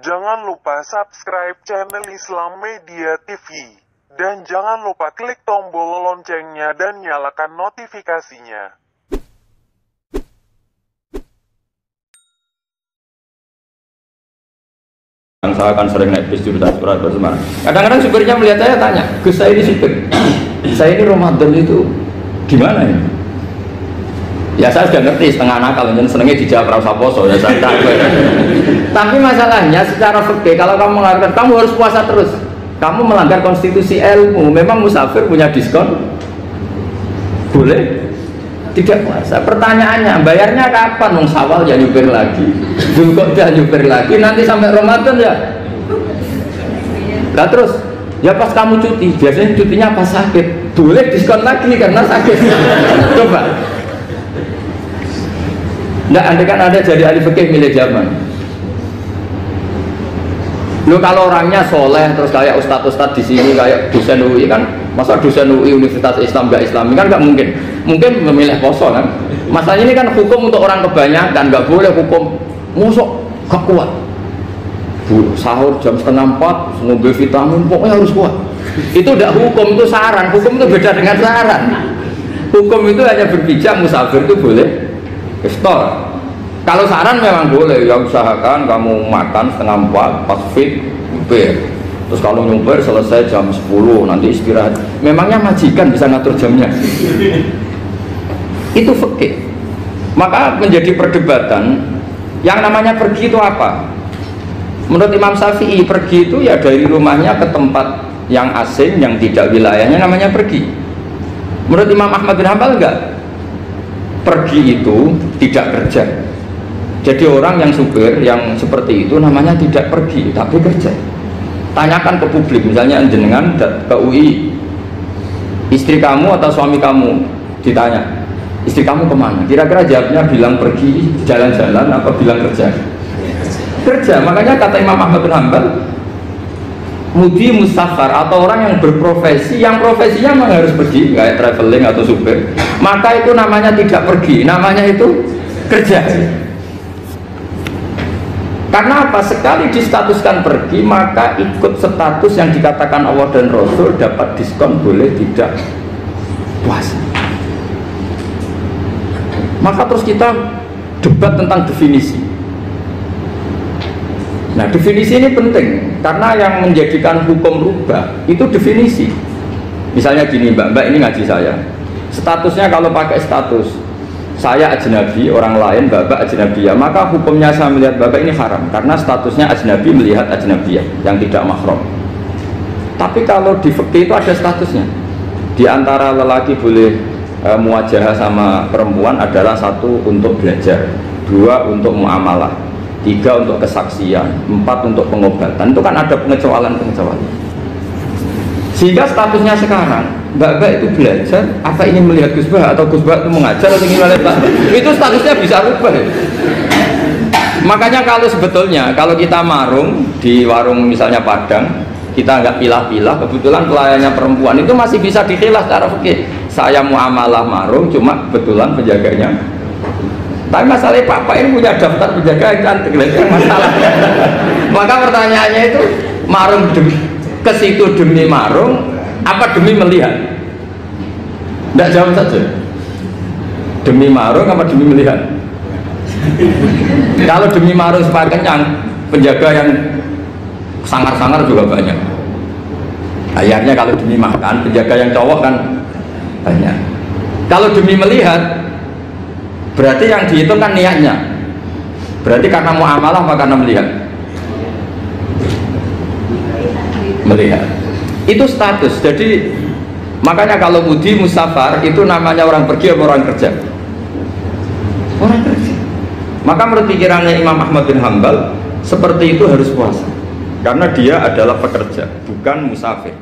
Jangan lupa subscribe channel Islam Media TV. Dan jangan lupa klik tombol loncengnya dan nyalakan notifikasinya. Saya akan sering naik bis jurusan surat bersemangat. Kadang-kadang supirnya melihat saya tanya, Gus, saya ini supir, saya ini Ramadan itu gimana ini? Ya saya sudah ngerti setengah nakal, dan senengnya dijawab rasa poso ya saya tahu. Tapi masalahnya secara fikih kalau kamu mengatakan kamu harus puasa terus, kamu melanggar konstitusi ilmu. Memang musafir punya diskon? Boleh? Tidak puasa. Pertanyaannya, bayarnya kapan? Nung Syawal ya nyupir lagi, Dzulqa'dah nyupir lagi, nanti sampai Ramadan ya. Nah terus, ya pas kamu cuti, biasanya cutinya pas sakit, boleh diskon lagi karena sakit. Coba. Nggak, andai kan ada jadi ahli fikih milih zaman. Lo kalau orangnya soleh terus kayak ustadz di sini kayak dosen UI kan, masa dosen UI Universitas Islam nggak Islami kan nggak mungkin. Mungkin memilih poso kan. Masalahnya ini kan hukum untuk orang kebanyakan, nggak boleh hukum musuh gak kuat. Sahur jam 3:30 ngombe vitamin pokoknya harus kuat. Itu tidak hukum, itu saran. Hukum itu beda dengan saran. Hukum itu hanya berpijak musafir itu boleh iftar. Kalau saran memang boleh, ya usahakan kamu makan 3:30 pas fit nyupir. Terus kalau nyupir selesai jam 10 nanti istirahat. Memangnya majikan bisa ngatur jamnya? Itu fikih. Maka menjadi perdebatan yang namanya pergi itu apa? Menurut Imam Syafi'i pergi itu ya dari rumahnya ke tempat yang asing yang tidak wilayahnya namanya pergi. Menurut Imam Ahmad bin Hanbal enggak. Pergi itu tidak kerja. Jadi orang yang supir yang seperti itu namanya tidak pergi tapi kerja. Tanyakan ke publik, misalnya jenengan ke UI, istri kamu atau suami kamu ditanya, istri kamu kemana? Kira-kira jawabnya bilang pergi jalan-jalan apa bilang kerja? Kerja. Makanya kata Imam Ahmad bin Hanbal, mudi musafar atau orang yang berprofesi, yang profesinya memang harus pergi, kayak traveling atau supir, maka itu namanya tidak pergi, namanya itu kerja. Karena apa? Sekali distatuskan pergi, maka ikut status yang dikatakan Allah dan Rasul, dapat diskon, boleh tidak puasa. Maka terus kita debat tentang definisi. Nah, definisi ini penting karena yang menjadikan hukum rubah itu definisi. Misalnya gini, mbak ini ngaji saya, statusnya kalau pakai status saya ajnabi, orang lain bapak ajnabiyah, maka hukumnya saya melihat bapak ini haram karena statusnya ajnabi melihat ajnabiyah yang tidak mahram. Tapi kalau di fikih itu ada statusnya. Di antara lelaki boleh muwajahah sama perempuan adalah 1 untuk belajar, 2 untuk muamalah, 3 untuk kesaksian, 4 untuk pengobatan. Itu kan ada pengecualian. Sehingga statusnya sekarang mbak itu belajar, apa ingin melihat Gus Bah atau Gus Bah itu mengajar atau ingin melihat Mbak, itu statusnya bisa rubah ya. Makanya kalau sebetulnya kalau kita marung di warung misalnya Padang, kita nggak pilah-pilah, kebetulan pelayannya perempuan itu masih bisa dikhilaf secara fikih. Saya muamalah marung, cuma kebetulan penjaganya. Tapi masalahnya Pak ini punya daftar penjaga yang cantik, itu masalah. Maka pertanyaannya itu marung ke situ demi marung apa demi melihat? Tidak jawab saja. Demi marung apa demi melihat? Kalau demi marung supaya kenyang, penjaga yang sangar-sangar juga banyak. Akhirnya kalau demi makan, penjaga yang cowok kan banyak. Kalau demi melihat, berarti yang dihitung kan niatnya. Berarti karena muamalah apa karena melihat? Melihat. Itu status. Jadi makanya kalau mudi musafar itu namanya orang pergi atau orang kerja? Orang kerja. Maka menurut pikirannya Imam Ahmad bin Hanbal seperti itu harus puasa karena dia adalah pekerja bukan musafir.